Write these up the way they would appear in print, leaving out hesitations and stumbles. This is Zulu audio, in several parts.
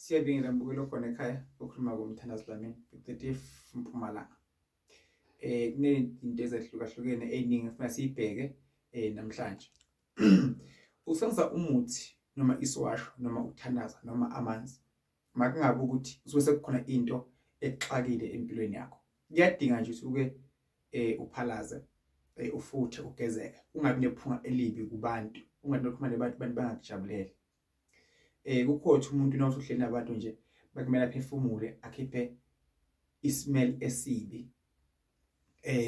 Siyabingelela mbukelo khona ekhaya okhuluma ngomthandazo lami 30 Mpumalanga. Kunezinto ezahlukahlukene eziningi efuna siyibheke namhlanje. Usebenzisa umuthi noma iswasho noma ukuthandaza noma amanzi. Makungabe ukuthi usuke sekukhona into exakile empilweni yakho. Kuyadinga nje usuke uphalaze ufuthe ugezeke. Ungabi nephunga elibi kubantu. Ungathi nokukhuluma nabantu bangakujabulele. Kukhona umuntu nawuthi uhleli nabantu nje bekumele aphefumule akhiphe ismell esibi.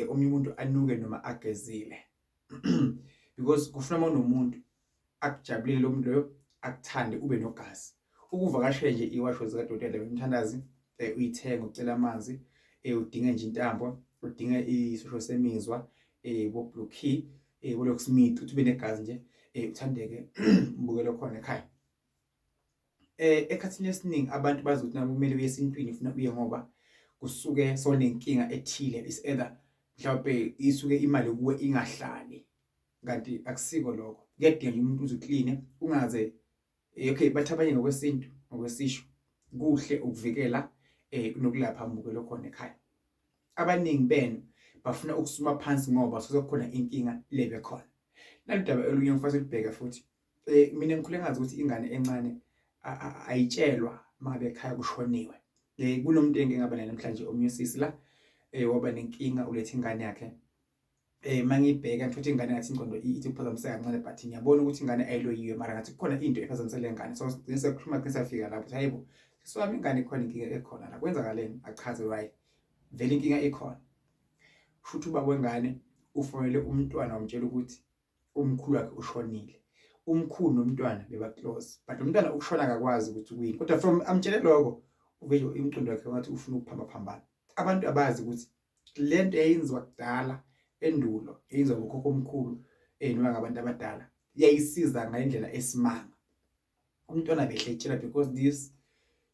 Omunye umuntu anuke noma agezile. Because kufuna umuntu akujabulele lo muntu loyo akuthande ube nogazi. Ukuvakashela nje iwasho zikadokotela wemthandazi uyithenga ucela amanzi udinga nje intambo udinga isosho semizwa bo blue key bo smith uthi ube negazi nje uthandeke mbukelo khona ekhaya. Ekhathini esiningi abantu bazi ukuthi nabo kumele uye esintwini ufuna uye ngoba kusuke sonenkinga ethile is either mhlawumbe isuke imali kuwe ingahlali kanti akusiko lokho. Kuyadinga nje umuntu uzukline ungaze okay bathabanye ngokwesintu ngokwesisho kuhle ukuvikela kunokulapha mbukelo khona ekhaya. Abaningi benu bafuna ukusuma phansi ngoba sokukhona inkinga lebe khona. Nalidaba elunye ngifase libheke futhi mina ngikhule ngazi ukuthi ingane encane ayitshelwa mabe ekhaya kushoniwe. Kunomuntu engingaba naye namhlanje omnyusisi la waba nenkinga ulethe ingane yakhe. Mangibheka ngithi ingane ngathi ingqondo ithi kuphazamiseka kancane but ngiyabona ukuthi ingane ayiloyiwe mara ngathi kukhona into ephazamisele ingane. So ngisekhuluma kusafika lapho hayibo siswami ingane ikhona inkinga ekhona la kwenzakaleni achaze why vele inkinga ekhona. Futhi uba kwengane ufonele umntwana wamtshela ukuthi umkhulu wakhe ushonile. Umkhulu nomntwana beba close but umntwana ukushona akakwazi ukuthi kuyini kodwa from amtshele lokho uvele imcundo yakhe ngathi ufuna ukuphambana. Abantu abazi ukuthi lento eyenziwa kudala endulo eyenziwa ukhokho omkhulu noma ngabantu abadala yayisiza ngendlela esimanga. Umntwana behletshela because this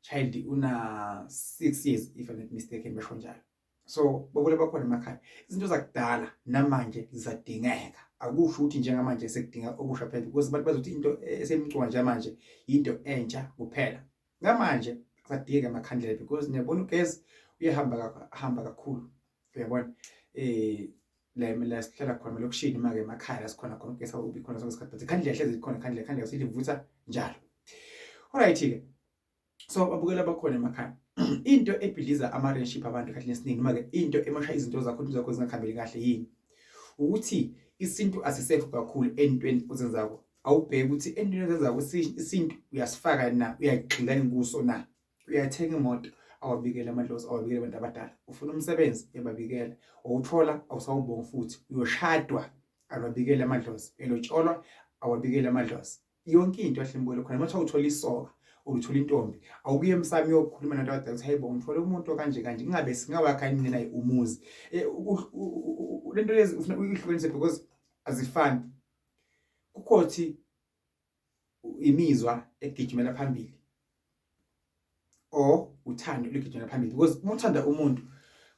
child una 6 years if I'm not mistaken basho njalo. So bokule bakhona emakhaya izinto zakudala namanje zizadingeka. Akusho ukuthi njengamanje sekudinga okusha phela because abantu bazothi into esemculo nje manje into entsha kuphela. Ngamanje kusadingeka amakhandlela because niyabona ugesi uyahamba kakhulu. Uyabona la sihlala khona lokushini make emakhaya la sikhona khona ugesi awubi khona sonke isikhathi but ikhandlela hlezi ikhona ikhandlela silivutha njalo. Alright ke. So babukela bakhona emakhaya. Into ebhiliza ama-relationship abantu kahle nesiningi noma ke into emosha izinto zakho zingakhambeli kahle yini ukuthi isintu asisekho kakhulu entweni ozenzako. Awubheke ukuthi entweni ozenzako isintu uyasifaka na uyagxilana kuso na. Uyathenga imoto awabikela amadlozi awabikela abantu abadala. Ufuna umsebenzi yababikela awuthola awusawubonga futhi uyoshadwa awabikela amadlozi elotsholwa awabikela amadlozi. Yonke into yahlembukelo khona manje uthola isoka uthola intombi awukuye emsamo yokukhuluma nabantu abadala ukuthi hayibo ngithola umuntu kanje ingabe singawakha yini naye umuzi. Lento lezi ufuna uyihlukanise because azifani. Ukhothi imizwa egijimela phambili or uthando ligijimela phambili because uma uthanda umuntu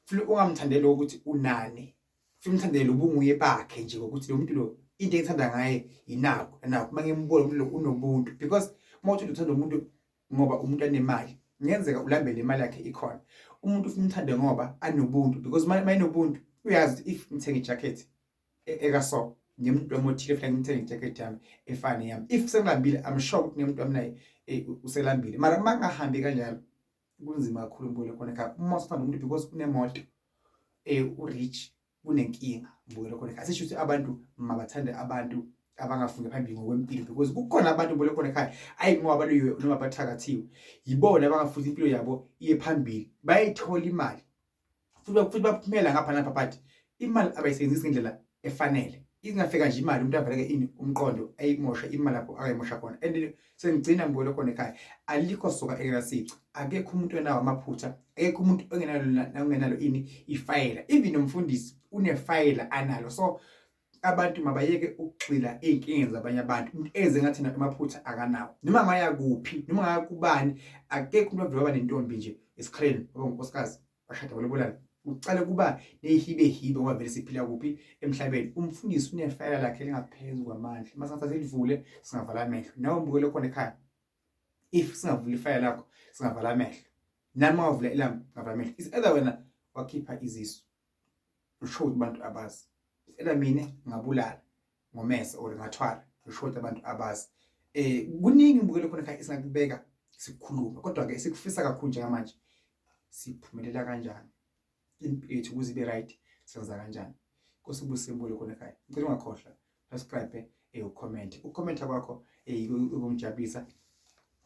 ufuna ungamthandeli ukuthi unani ufuna umthandele ubunguye bakhe nje ukuthi lo muntu lo into engithanda ngaye inako mangimbola umuntu lo unobuntu because mawuthi uthanda umuntu ngoba umuntu anemali ngenzeka ulambele imali yakhe ikhona. Umuntu ufuna umthande ngoba anobuntu because mayinobuntu uyazi if ngithenga ijacket ekaso ngemuntu omothile fla ngithenga ijacket yami efana yami if sengilambile I'm sure ukuthi nemuntu wami uselambile mara mangahambi kanjalo kunzima kakhulu mbukelo khona ekhaya. Uma usithanda umuntu because unemoto urich kunenkinga mbukelo khona ekhaya. Sisho ukuthi abantu mabathande abantu abangafunge phambili ngokwempilo because kukhona abantu mbukelo khona ekhaya ayingoba abaloyiwe noma abathakathiwe yibona abangafuthi impilo yabo iye phambili bayithola imali futhi baphumela ngapha lapha but imali abayisebenzisi ngendlela efanele. Ingafika nje imali umuntu avaleke ini umqondo ayimosha imali lapho akayimosha khona and sengigcina mbukelo khona ekhaya alikho soka ekasici akekho umuntu onawo amaphutha akekho umuntu ongenalo ini ifayela even umfundisi unefayela analo. So abantu mabayeke ukugxila einkingeni zabanye abantu umuntu eze ngathi amaphutha akanawo noma ngaya kuphi noma ngaya kubani akekho umuntu ovela nentombi nje esikhaleni ngonkosikazi bashada bolobolana ucala kuba nehibe ngoba vele siphila kuphi emhlabeni. Umfundisi unefayela lakhe lingaphezulu kwamandla masangatha silivule singavala amehlo nawo mbukelo khona ekhaya if singavula ifire lakho singavala amehlo nami mawuvula ilami ngavala amehlo is either wena wakhipha izisu usho abantu abazi is either mina ngabulala ngomesa or ngathwala usho abantu abazi kuningi ngibukele khona ekhaya isingakubeka sikukhuluma kodwa ke sikufisa kakhulu njengamanje siphumelela kanjani impilo yethu ukuze ibe right senza kanjani kusibusise mbule khona ekhaya ngicela ungakhohlwa subscribe ucomment kwakho ukungijabulisa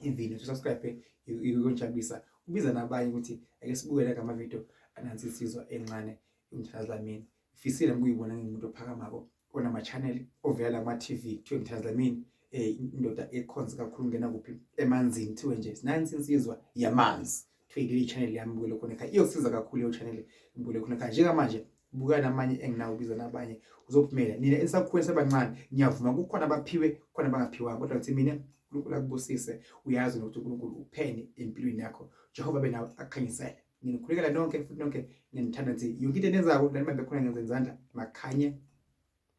ivideo subscribe ukungijabulisa ubiza nabanye ukuthi ake sibukele kama video anansi isizwe encane umthandazo lamini ngifisile ngikuyibona ngimuntu ophakamako onama channel ovela ama TV kuthiwe umthandazo lamini indoda ekhonza kakhulu ngena kuphi emanzini kuthiwe nje nansi insizwa yamanzi kuthiwe le channel yami bukele khona ekhaya iyosiza kakhulu le channel ngibukele khona ekhaya njengamanje buka namanye enginawo ubiza nabanye uzophumela nina esakhulu sebancane ngiyavuma kukhona abaphiwe khona bangaphiwa kodwa kuthi mina uNkulunkulu akubusise uyazi ukuthi uNkulunkulu upheni empilweni yakho Jehova benawe akukhanyisele nginikhulekela nonke futhi nonke nginithanda nje yonke into enenzako nani manje khona ngenza izandla makhanye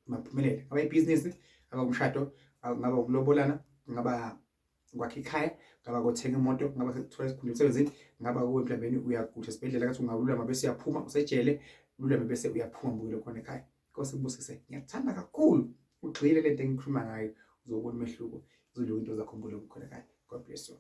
maphumelele ngaba ibusiness ngaba umshado ngaba ukulobolana ngaba kwakhe ekhaya ngaba kuthenga imoto ngaba kuthola isikhundla emsebenzini ngaba kuwe mhlawumbe uyagusha esibhedlela kathi ungawulula bese uyaphuma usejele ululame bese uyaphuma mbukele khona ekhaya Nkosi kubusise ngiyathanda kakhulu ugxile lento engikhuluma ngayo uzobona umehluko uzolunga into zakho mbukele khona ekhaya God bless you